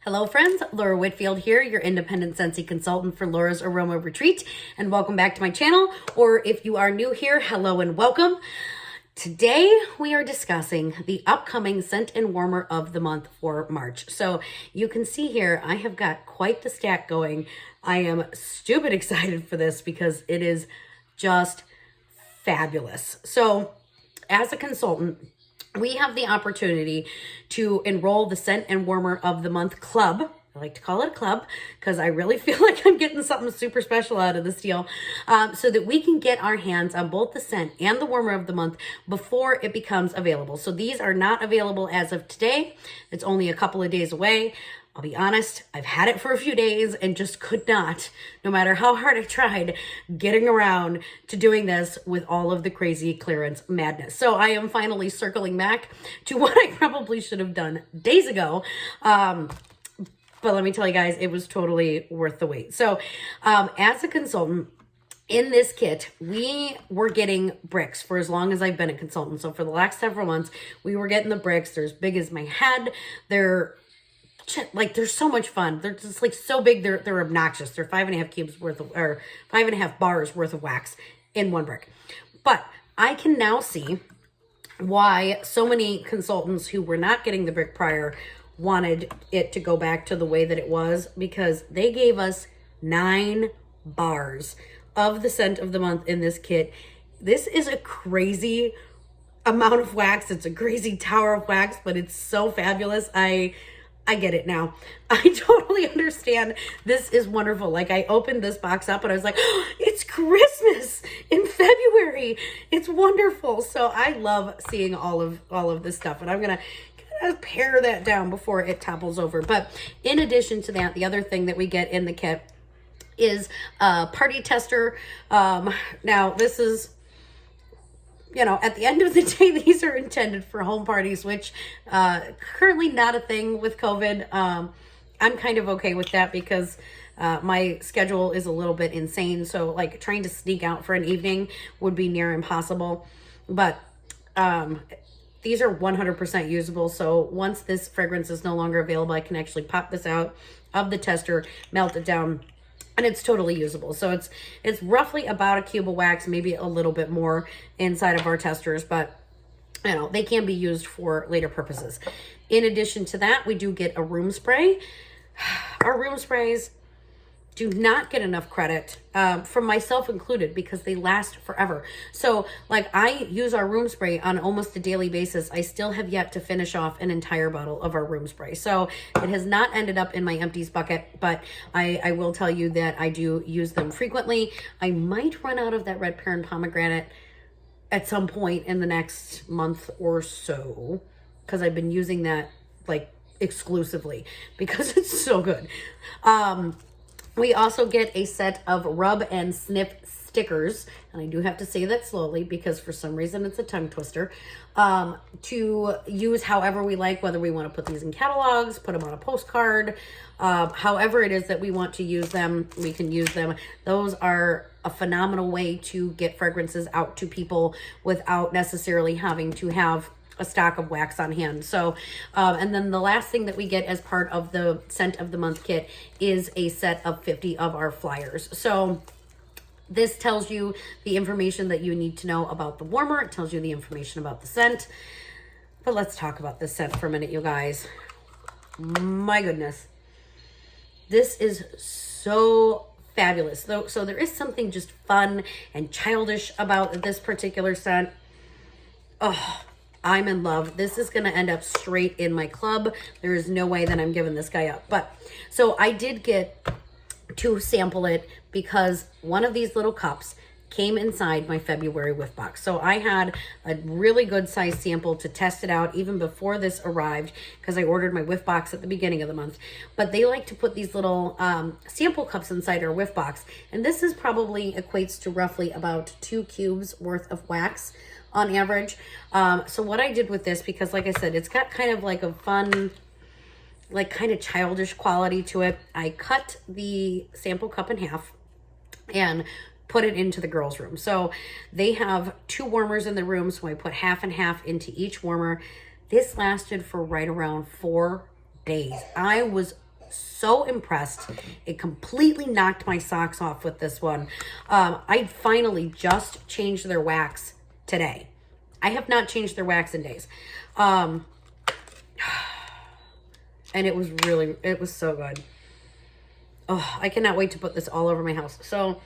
Hello friends, Laura Whitfield here, your independent Scentsy consultant for Laura's Aroma Retreat, and welcome back to my channel, or if you are new here, hello and welcome. Today we are discussing the upcoming scent and warmer of the month for March. So you can see here, I have got quite the stack going. I am stupid excited for this because it is just fabulous. So as a consultant, we have the opportunity to enroll the Scent and Warmer of the Month Club. I like to call it a club because I really feel like I'm getting something super special out of this deal, so that we can get our hands on both the scent and the warmer of the month before it becomes available. So these are not available as of today. It's only a couple of days away. I'll be honest, I've had it for a few days and just could not, no matter how hard I tried, getting around to doing this with all of the crazy clearance madness. So I am finally circling back to what I probably should have done days ago. But let me tell you guys, it was totally worth the wait. So as a consultant, in this kit, we were getting bricks for as long as I've been a consultant. So for the last several months, we were getting the bricks. They're as big as my head. They're so much fun. They're just like so big. They're obnoxious. They're 5.5 cubes worth of, or 5.5 bars worth of wax in one brick. But I can now see why so many consultants who were not getting the brick prior wanted it to go back to the way that it was, because they gave us 9 bars of the scent of the month in this kit. This is a crazy amount of wax. It's a crazy tower of wax, but it's so fabulous. I get it now. I totally understand. This is wonderful. Like, I opened this box up and I was like, oh, it's Christmas in February. It's wonderful. So I love seeing all of this stuff, and I'm going to kind of pare that down before it topples over. But in addition to that, the other thing that we get in the kit is a party tester. Now this is, you know, at the end of the day, these are intended for home parties, which currently not a thing with COVID. I'm kind of okay with that because my schedule is a little bit insane. So like trying to sneak out for an evening would be near impossible. But these are 100% usable. So once this fragrance is no longer available, I can actually pop this out of the tester, melt it down, and it's totally usable. So it's roughly about a cube of wax, maybe a little bit more inside of our testers, but you know, they can be used for later purposes. In addition to that, we do get a room spray. Our room sprays do not get enough credit, from myself included, because they last forever. So like, I use our room spray on almost a daily basis. I still have yet to finish off an entire bottle of our room spray. So it has not ended up in my empties bucket, but I will tell you that I do use them frequently. I might run out of that red pear and pomegranate at some point in the next month or so, because I've been using that like exclusively because it's so good. We also get a set of rub and sniff stickers, and I do have to say that slowly because for some reason it's a tongue twister, to use however we like, whether we want to put these in catalogs, put them on a postcard, however it is that we want to use them, we can use them. Those are a phenomenal way to get fragrances out to people without necessarily having to have a stock of wax on hand. So and then the last thing that we get as part of the scent of the month kit is a set of 50 of our flyers. So this tells you the information that you need to know about the warmer. It tells you the information about the scent. But let's talk about this scent for a minute, you guys. My goodness, this is so fabulous. So there is something just fun and childish about this particular scent. Oh, I'm in love. This is going to end up straight in my club. There is no way that I'm giving this guy up. But so I did get to sample it because one of these little cups came inside my February whiff box. So I had a really good size sample to test it out even before this arrived, because I ordered my whiff box at the beginning of the month. But they like to put these little sample cups inside our whiff box. And this is probably equates to roughly about 2 cubes worth of wax on average. So what I did with this, because like I said, it's got kind of like a fun, like kind of childish quality to it, I cut the sample cup in half and put it into the girls' room. So they have 2 warmers in the room, so I put half and half into each warmer. This lasted for right around 4 days. I was so impressed. It completely knocked my socks off with this one. I finally just changed their wax today. I have not changed their wax in days. And it was so good. Oh, I cannot wait to put this all over my house. So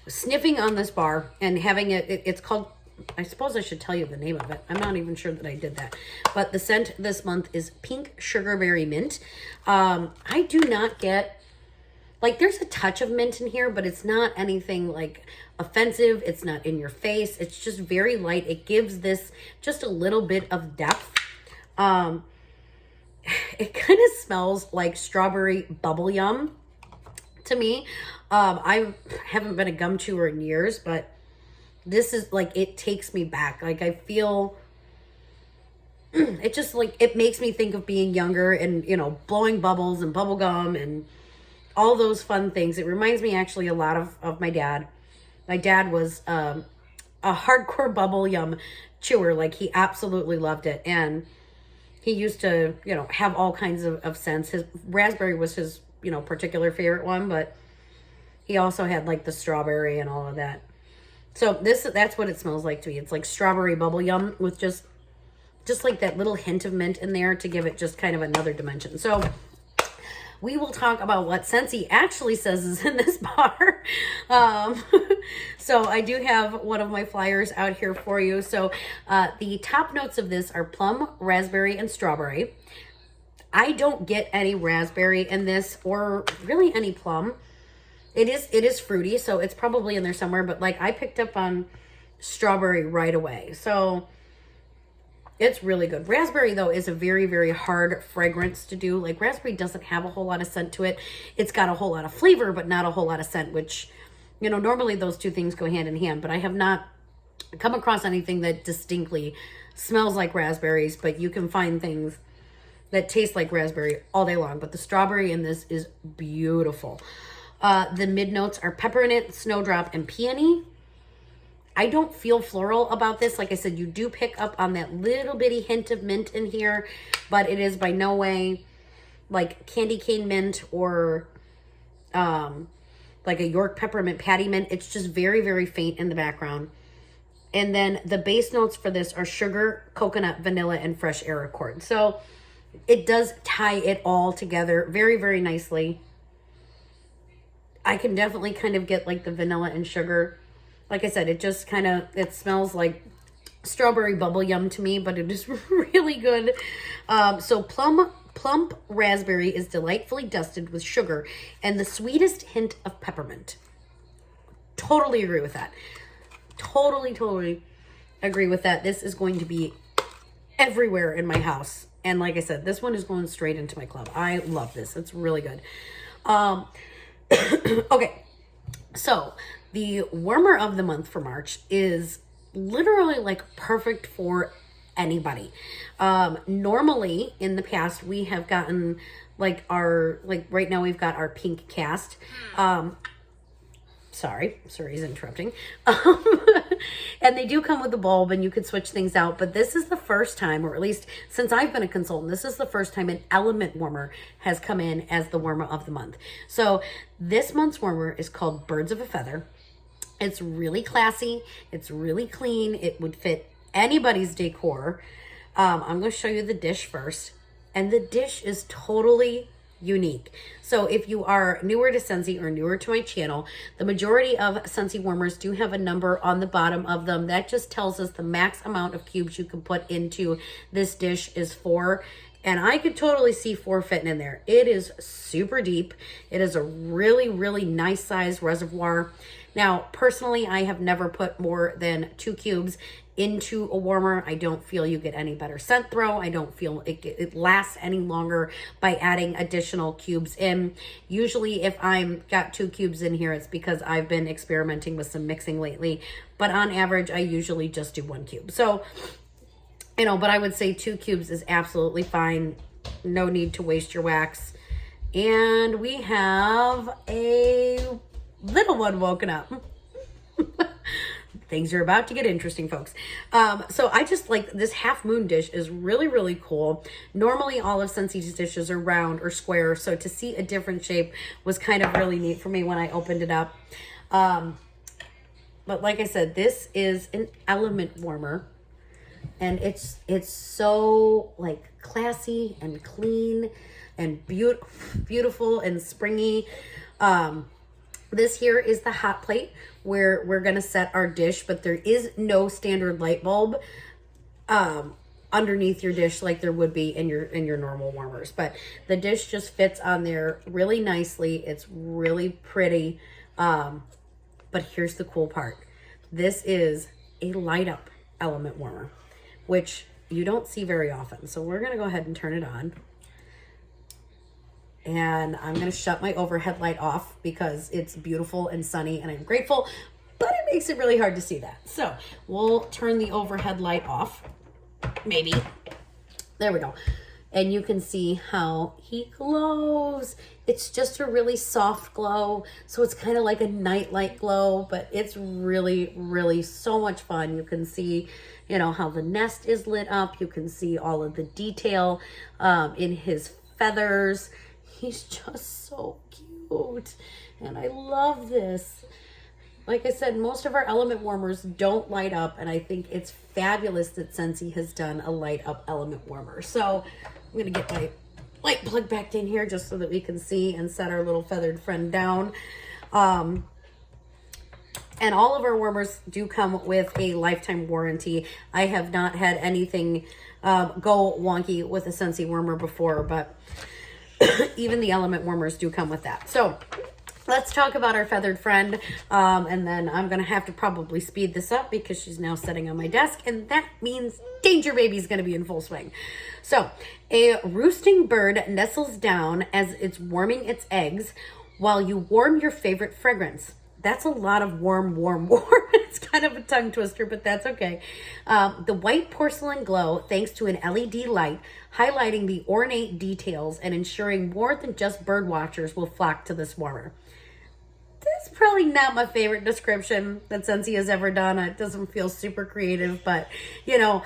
sniffing on this bar and having it's called, I suppose I should tell you the name of it. I'm not even sure that I did that. But the scent this month is Pink Sugarberry Mint. I do not get, like, there's a touch of mint in here, but it's not anything like offensive. It's not in your face. It's just very light. It gives this just a little bit of depth. It kind of smells like strawberry bubble yum to me. I haven't been a gum chewer in years, but this is like, it takes me back. Like, I feel, it just like, it makes me think of being younger and, you know, blowing bubbles and bubble gum and all those fun things. It reminds me actually a lot of my dad. My dad was a hardcore bubble yum chewer. Like, he absolutely loved it. And he used to, you know, have all kinds of scents. His raspberry was his, you know, particular favorite one, but he also had like the strawberry and all of that. So that's what it smells like to me. It's like strawberry bubble yum with just like that little hint of mint in there to give it just kind of another dimension. So we will talk about what Scentsy actually says is in this bar. So I do have one of my flyers out here for you. So the top notes of this are plum, raspberry, and strawberry. I don't get any raspberry in this, or really any plum. It is fruity, so it's probably in there somewhere, but like, I picked up on strawberry right away. So it's really good. Raspberry, though, is a very, very hard fragrance to do. Like, raspberry doesn't have a whole lot of scent to it. It's got a whole lot of flavor, but not a whole lot of scent, which, you know, normally those two things go hand in hand. But I have not come across anything that distinctly smells like raspberries, but you can find things that taste like raspberry all day long. But the strawberry in this is beautiful. The mid notes are peppermint, snowdrop, and peony. I don't feel floral about this. Like I said, you do pick up on that little bitty hint of mint in here, but it is by no way like candy cane mint or like a York peppermint patty mint. It's just very, very faint in the background. And then the base notes for this are sugar, coconut, vanilla, and fresh air accord. So it does tie it all together very, very nicely. I can definitely kind of get like the vanilla and sugar. Like I said, it just kind of, it smells like strawberry bubble yum to me, but it is really good. So Plump Raspberry is delightfully dusted with sugar and the sweetest hint of peppermint. Totally agree with that. Totally agree with that. This is going to be everywhere in my house. And like I said, this one is going straight into my club. I love this. It's really good. Okay, so the warmer of the month for March is literally like perfect for anybody. Normally in the past, we have gotten like right now we've got our pink cast. Sorry is interrupting. And they do come with a bulb and you could switch things out, but this is the first time, or at least since I've been a consultant, this is the first time an element warmer has come in as the warmer of the month. So this month's warmer is called Birds of a Feather. It's really classy. It's really clean. It would fit anybody's decor. I'm going to show you the dish first. And the dish is totally unique. So if you are newer to Scentsy or newer to my channel, the majority of Scentsy warmers do have a number on the bottom of them. That just tells us the max amount of cubes you can put into this dish is 4. And I could totally see 4 fitting in there. It is super deep. It is a really nice size reservoir. Now, personally, I have never put more than 2 cubes into a warmer. I don't feel you get any better scent throw. I don't feel it lasts any longer by adding additional cubes in. Usually if I'm got 2 cubes in here, it's because I've been experimenting with some mixing lately. But on average, I usually just do 1 cube. So, you know, but I would say 2 cubes is absolutely fine. No need to waste your wax. And we have a little one woken up. things are about to get interesting, folks. So I just like this half moon dish is really, really cool. Normally all of Scentsy's dishes are round or square, so to see a different shape was kind of really neat for me when I opened it up. But like I said, this is an element warmer, and it's so like classy and clean and beautiful and springy. This here is the hot plate where we're going to set our dish, but there is no standard light bulb underneath your dish like there would be in your normal warmers. But the dish just fits on there really nicely. It's really pretty. But here's the cool part. This is a light up element warmer, which you don't see very often. So we're going to go ahead and turn it on. And I'm going to shut my overhead light off because it's beautiful and sunny and I'm grateful, but it makes it really hard to see that. So we'll turn the overhead light off, maybe. There we go. And you can see how he glows. It's just a really soft glow. So it's kind of like a nightlight glow, but it's really, really so much fun. You can see, you know, how the nest is lit up. You can see all of the detail in his feathers. He's just so cute, and I love this. Like I said, most of our element warmers don't light up, and I think it's fabulous that Scentsy has done a light up element warmer. So I'm gonna get my light plug back in here just so that we can see and set our little feathered friend down. And all of our warmers do come with a lifetime warranty. I have not had anything go wonky with a Scentsy warmer before, but even the element warmers do come with that. So let's talk about our feathered friend. And then I'm going to have to probably speed this up because she's now sitting on my desk. And that means Danger Baby's going to be in full swing. So a roosting bird nestles down as it's warming its eggs while you warm your favorite fragrance. That's a lot of warm. It's kind of a tongue twister, but that's okay. The white porcelain glow, thanks to an LED light, highlighting the ornate details and ensuring more than just bird watchers will flock to this warmer. That's probably not my favorite description that Scentsy has ever done. It doesn't feel super creative, but you know,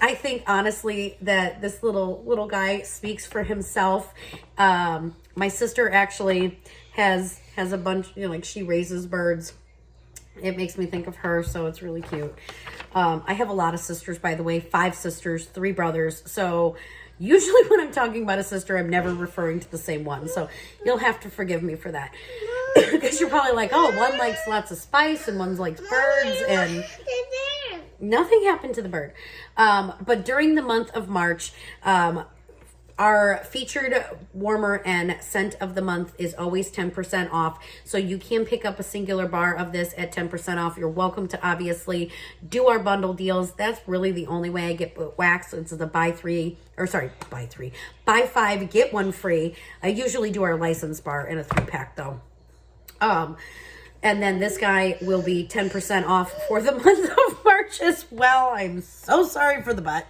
I think honestly that this little guy speaks for himself. My sister actually has a bunch, you know, like she raises birds. It makes me think of her, so it's really cute. I have a lot of sisters, by the way, 5 sisters, 3 brothers. So usually when I'm talking about a sister, I'm never referring to the same one. So you'll have to forgive me for that. Because you're probably like, oh, one likes lots of spice and one likes birds. And nothing happened to the bird. But during the month of March, our featured warmer and scent of the month is always 10% off. So you can pick up a singular bar of this at 10% off. You're welcome to obviously do our bundle deals. That's really the only way I get wax. It's the buy 5, get 1 free. I usually do our license bar in a 3-pack though. And then this guy will be 10% off for the month of March as well. I'm so sorry for the butt.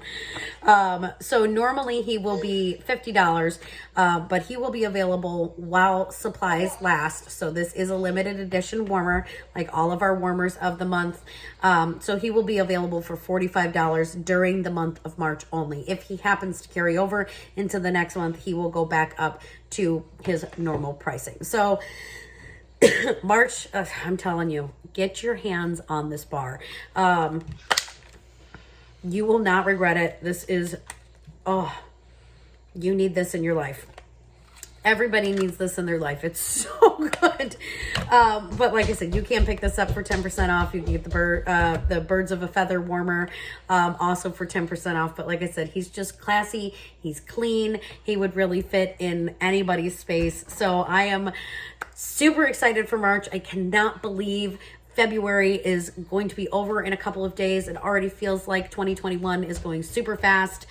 So normally he will be $50, but he will be available while supplies last. So this is a limited edition warmer, like all of our warmers of the month. So he will be available for $45 during the month of March only. If he happens to carry over into the next month, he will go back up to his normal pricing. So March, I'm telling you, get your hands on this bar. You will not regret it. This is, oh, you need this in your life. Everybody needs this in their life. It's so good. But like I said, you can pick this up for 10% off. You can get the Birds of a Feather warmer also for 10% off. But like I said, he's just classy. He's clean. He would really fit in anybody's space. So I am super excited for March. I cannot believe February is going to be over in a couple of days. It already feels like 2021 is going super fast.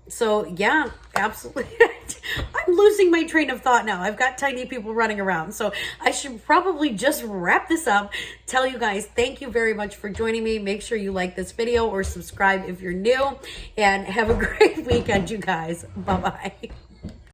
So yeah, absolutely. I'm losing my train of thought now. I've got tiny people running around. So I should probably just wrap this up. Tell you guys, thank you very much for joining me. Make sure you like this video or subscribe if you're new. And have a great weekend, you guys. Bye-bye.